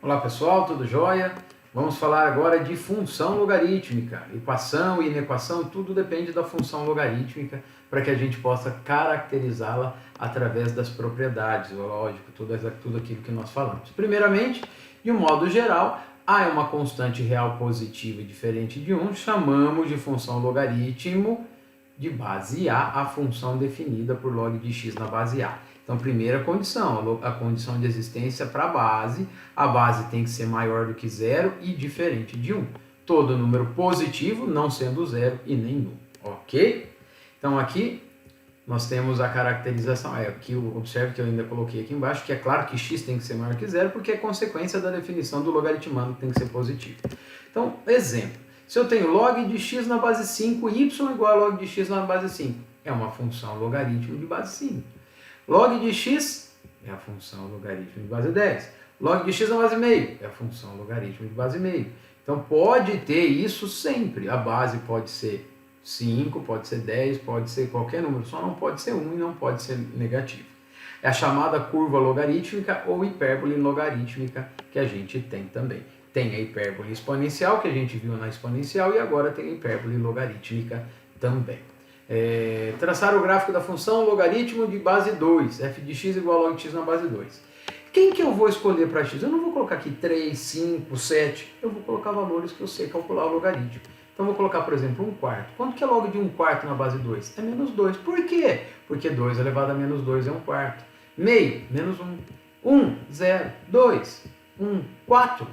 Olá pessoal, tudo jóia? Vamos falar agora de função logarítmica. Equação e inequação, tudo depende da função logarítmica para que a gente possa caracterizá-la através das propriedades, lógico, tudo aquilo que nós falamos. Primeiramente, de um modo geral, A é uma constante real positiva diferente de 1, chamamos de função logaritmo de base A, a função definida por log de x na base A. Então, primeira condição, a condição de existência para a base tem que ser maior do que zero e diferente de 1. Todo número positivo, não sendo zero e nem 1, ok? Então, aqui nós temos a caracterização, aqui observe que eu ainda coloquei aqui embaixo, que é claro que x tem que ser maior que zero, porque é consequência da definição do logaritmando que tem que ser positivo. Então, exemplo, se eu tenho log de x na base 5, y igual a log de x na base 5, é uma função logaritmo de base 5. Log de x é a função logaritmo de base 10. Log de x na base meio é a função logaritmo de base meio. Então pode ter isso sempre. A base pode ser 5, pode ser 10, pode ser qualquer número, só não pode ser 1 e não pode ser negativo. É a chamada curva logarítmica ou hipérbole logarítmica que a gente tem também. Tem a hipérbole exponencial, que a gente viu na exponencial, e agora tem a hipérbole logarítmica também. Traçar o gráfico da função logaritmo de base 2, f de x igual a log de x na base 2. Quem que eu vou escolher para x? Eu não vou colocar aqui 3, 5, 7, eu vou colocar valores que eu sei calcular o logaritmo. Então vou colocar, por exemplo, 1/4. Quanto que é log de 1/4 na base 2? É menos 2. Por quê? Porque 2 elevado a menos 2 é 1/4. Meio, menos 1. 1, 0, 2, 1, 4,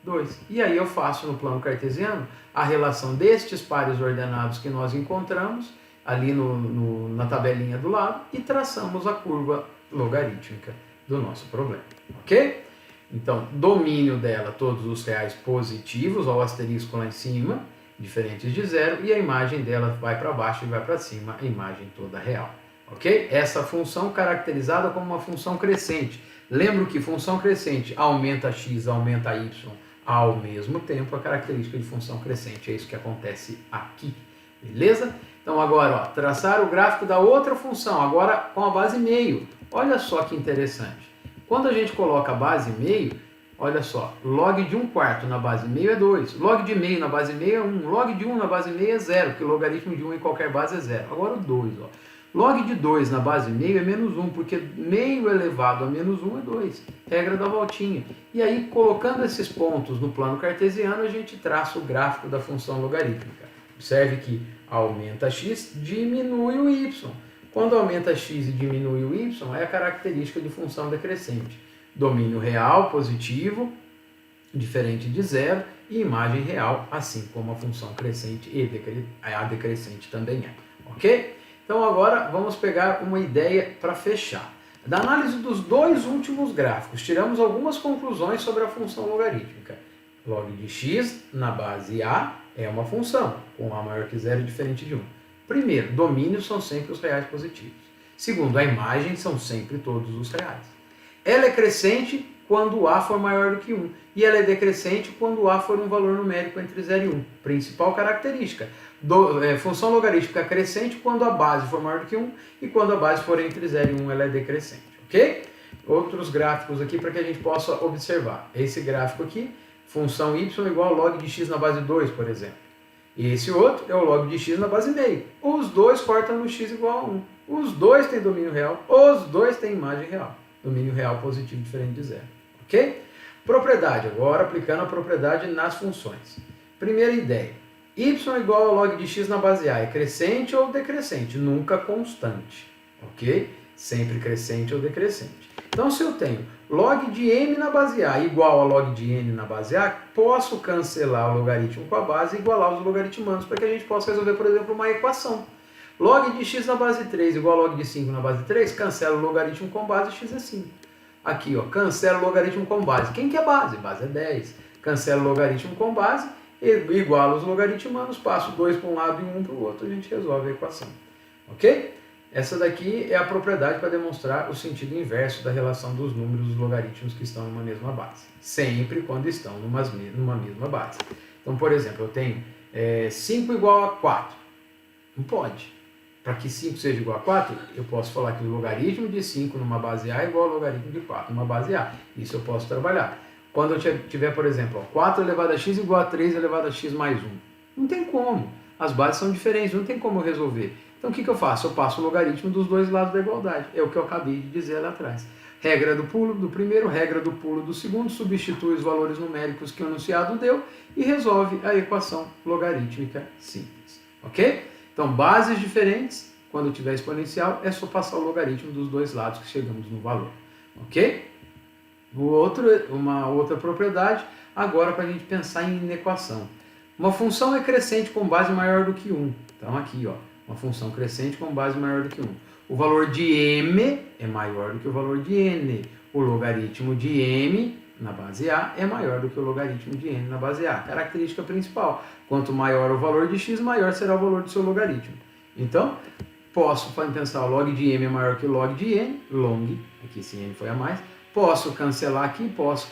2. E aí eu faço no plano cartesiano a relação destes pares ordenados que nós encontramos ali na tabelinha do lado e traçamos a curva logarítmica do nosso problema, ok? Então, domínio dela, todos os reais positivos, ó, o asterisco lá em cima, diferentes de zero, e a imagem dela vai para baixo e vai para cima, a imagem toda real, ok? Essa função caracterizada como uma função crescente. Lembro que função crescente aumenta x, aumenta y ao mesmo tempo, a característica de função crescente, é isso que acontece aqui, beleza? Então agora, ó, traçar o gráfico da outra função, agora com a base meio. Olha só que interessante. Quando a gente coloca a base meio, olha só, log de 1/4 na base meio é 2, log de meio na base meio é 1, log de 1 na base meio é 0, porque o logaritmo de 1 em qualquer base é 0. Agora o 2, ó. Log de 2 na base meio é menos 1, porque meio elevado a menos 1 é 2, regra da voltinha. E aí, colocando esses pontos no plano cartesiano, a gente traça o gráfico da função logarítmica. Observe que aumenta x, diminui o y. Quando aumenta x e diminui o y, é a característica de função decrescente. Domínio real, positivo, diferente de zero, e imagem real, assim como a função crescente e a decrescente também é. Ok? Então agora vamos pegar uma ideia para fechar. Da análise dos dois últimos gráficos, tiramos algumas conclusões sobre a função logarítmica. Log de x na base A é uma função, com A maior que zero e diferente de 1. Primeiro, domínios são sempre os reais positivos. Segundo, a imagem são sempre todos os reais. Ela é crescente quando A for maior do que 1. E ela é decrescente quando A for um valor numérico entre 0 e 1. Principal característica. Função logarítmica crescente quando a base for maior do que 1 e quando a base for entre 0 e 1 ela é decrescente. Ok? Outros gráficos aqui para que a gente possa observar. Esse gráfico aqui, função y igual a log de x na base 2, por exemplo. E esse outro é o log de x na base meio. Os dois cortam no x igual a 1. Os dois têm domínio real, os dois têm imagem real. Domínio real positivo diferente de zero. Ok? Propriedade. Agora aplicando a propriedade nas funções. Primeira ideia. Y igual a log de x na base A. É crescente ou decrescente? Nunca constante. Ok? Sempre crescente ou decrescente. Então, se eu tenho log de m na base A igual a log de n na base A, posso cancelar o logaritmo com a base e igualar os logaritmandos para que a gente possa resolver, por exemplo, uma equação. Log de x na base 3 igual a log de 5 na base 3, cancela o logaritmo com base, x é 5. Aqui, ó, cancela o logaritmo com base. Quem que é base? Base é 10. Cancela o logaritmo com base, iguala os logaritmandos, passo 2 para um lado e 1 para o outro, a gente resolve a equação. Ok? Essa daqui é a propriedade para demonstrar o sentido inverso da relação dos números dos logaritmos que estão numa mesma base. Sempre quando estão numa mesma base. Então, por exemplo, eu tenho 5 igual a 4. Não pode. Para que 5 seja igual a 4, eu posso falar que o logaritmo de 5 numa base A é igual ao logaritmo de 4 numa base A. Isso eu posso trabalhar. Quando eu tiver, por exemplo, 4 elevado a x igual a 3 elevado a x mais 1. Não tem como. As bases são diferentes, não tem como eu resolver. Então o que eu faço? Eu passo o logaritmo dos dois lados da igualdade. É o que eu acabei de dizer lá atrás. Regra do pulo do primeiro, regra do pulo do segundo, substitui os valores numéricos que o enunciado deu e resolve a equação logarítmica simples. Ok? Então, bases diferentes, quando tiver exponencial, é só passar o logaritmo dos dois lados que chegamos no valor. Ok? Uma outra propriedade, agora para a gente pensar em inequação. Uma função é crescente com base maior do que 1. Então aqui, ó, uma função crescente com base maior do que 1. O valor de m é maior do que o valor de n. O logaritmo de m na base A é maior do que o logaritmo de n na base A. Característica principal. Quanto maior o valor de x, maior será o valor do seu logaritmo. Então, posso pensar o log de m é maior que o log de n, long, aqui se n foi a mais. Posso cancelar aqui, posso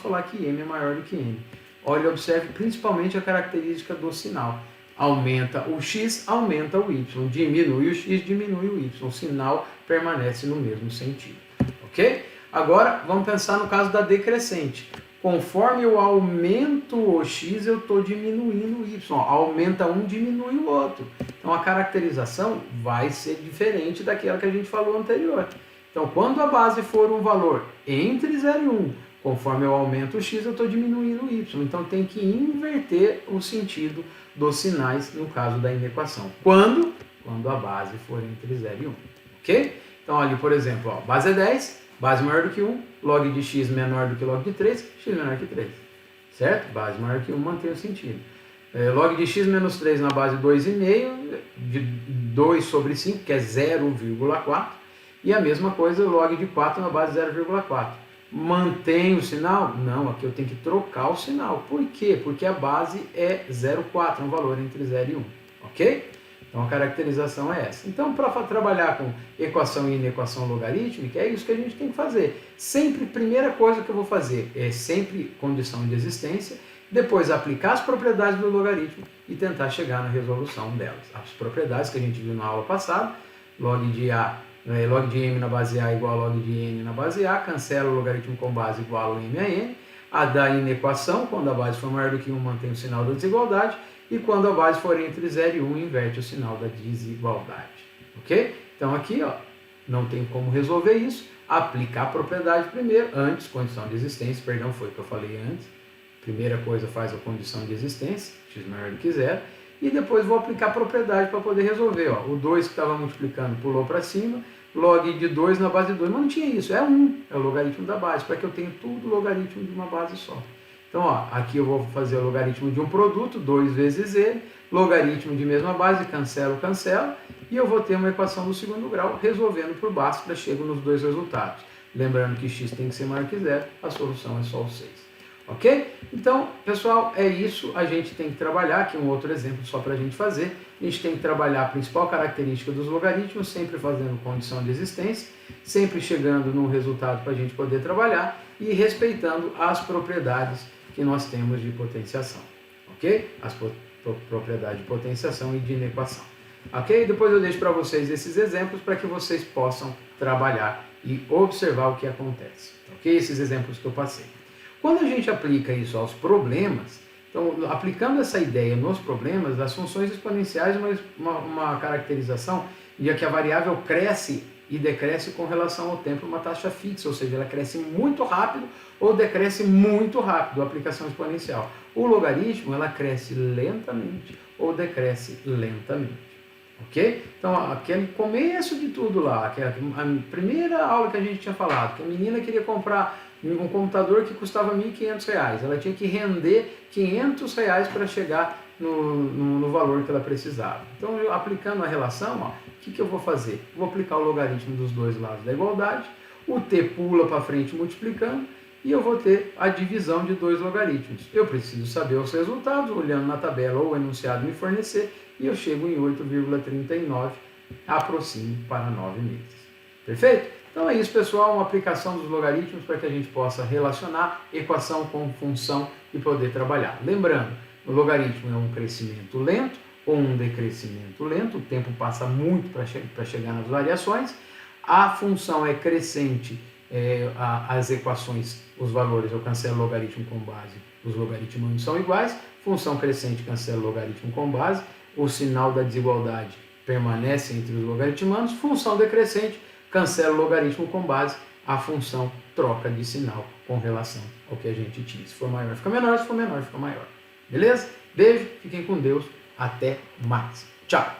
falar que m é maior do que n. Olha, observe principalmente a característica do sinal. Aumenta o x, aumenta o y. Diminui o x, diminui o y. O sinal permanece no mesmo sentido. Ok? Agora, vamos pensar no caso da decrescente. Conforme eu aumento o x, eu estou diminuindo o y. Aumenta um, diminui o outro. Então, a caracterização vai ser diferente daquela que a gente falou anterior. Então, quando a base for um valor entre 0 e 1, conforme eu aumento o x, eu estou diminuindo o y. Então, tem que inverter o sentido dos sinais no caso da inequação. Quando? Quando a base for entre 0 e 1. Ok? Então, ali, por exemplo, ó, base é 10, base maior do que 1, log de x menor do que log de 3, x menor que 3. Certo? Base maior que 1 mantém o sentido. Log de x menos 3 na base 2,5, de 2 sobre 5, que é 0,4. E a mesma coisa, log de 4 na base 0,4. Mantém o sinal? Não, aqui eu tenho que trocar o sinal. Por quê? Porque a base é 0,4, um valor entre 0 e 1. Ok? Então a caracterização é essa. Então, para trabalhar com equação e inequação logarítmica, é isso que a gente tem que fazer. Sempre, primeira coisa que eu vou fazer é sempre condição de existência, depois aplicar as propriedades do logaritmo e tentar chegar na resolução delas. As propriedades que a gente viu na aula passada, log de m na base A igual a log de n na base A, cancela o logaritmo com base igual a m a n. A da inequação, quando a base for maior do que 1, mantém o sinal da desigualdade. E quando a base for entre 0 e 1, inverte o sinal da desigualdade. Ok? Então aqui, ó, não tem como resolver isso. Aplicar a propriedade primeiro, antes, condição de existência, perdão, foi o que eu falei antes. Primeira coisa, faz a condição de existência, x maior do que 0. E depois vou aplicar a propriedade para poder resolver. Ó. O 2 que estava multiplicando pulou para cima, log de 2 na base de 2, mas não tinha isso, é 1, é o logaritmo da base, para que eu tenha tudo logaritmo de uma base só. Então, ó, aqui eu vou fazer o logaritmo de um produto, 2 vezes ele, logaritmo de mesma base, cancelo, e eu vou ter uma equação do segundo grau, resolvendo por Bhaskara, chego nos dois resultados. Lembrando que x tem que ser maior que 0, a solução é só o 6. Ok? Então, pessoal, é isso. A gente tem que trabalhar, aqui um outro exemplo só para a gente fazer. A gente tem que trabalhar a principal característica dos logaritmos, sempre fazendo condição de existência, sempre chegando num resultado para a gente poder trabalhar e respeitando as propriedades que nós temos de potenciação. Ok? As propriedades de potenciação e de inequação. Ok? Depois eu deixo para vocês esses exemplos para que vocês possam trabalhar e observar o que acontece. Ok? Esses exemplos que eu passei. Quando a gente aplica isso aos problemas, então, aplicando essa ideia nos problemas, as funções exponenciais uma caracterização de que a variável cresce e decresce com relação ao tempo uma taxa fixa, ou seja, ela cresce muito rápido ou decresce muito rápido, a aplicação exponencial. O logaritmo, ela cresce lentamente ou decresce lentamente. Ok? Então, aquele começo de tudo lá, a primeira aula que a gente tinha falado, que a menina queria comprar um computador que custava R$ 1.500. Ela tinha que render R$ 500 para chegar no valor que ela precisava. Então, aplicando a relação, ó, o que eu vou fazer? Vou aplicar o logaritmo dos dois lados da igualdade, o t pula para frente multiplicando, e eu vou ter a divisão de dois logaritmos. Eu preciso saber os resultados, olhando na tabela ou o enunciado me fornecer, e eu chego em 8,39, aproximo para 9 meses. Perfeito? Então é isso, pessoal, uma aplicação dos logaritmos para que a gente possa relacionar equação com função e poder trabalhar. Lembrando, o logaritmo é um crescimento lento ou um decrescimento lento, o tempo passa muito para chegar nas variações. A função é crescente as equações, os valores, eu cancelo logaritmo com base, os logaritmos são iguais, função crescente cancela logaritmo com base, o sinal da desigualdade permanece entre os logaritmandos, função decrescente cancela o logaritmo com base, a função troca de sinal com relação ao que a gente tinha. Se for maior, fica menor, se for menor, fica maior. Beleza? Beijo, fiquem com Deus, até mais. Tchau!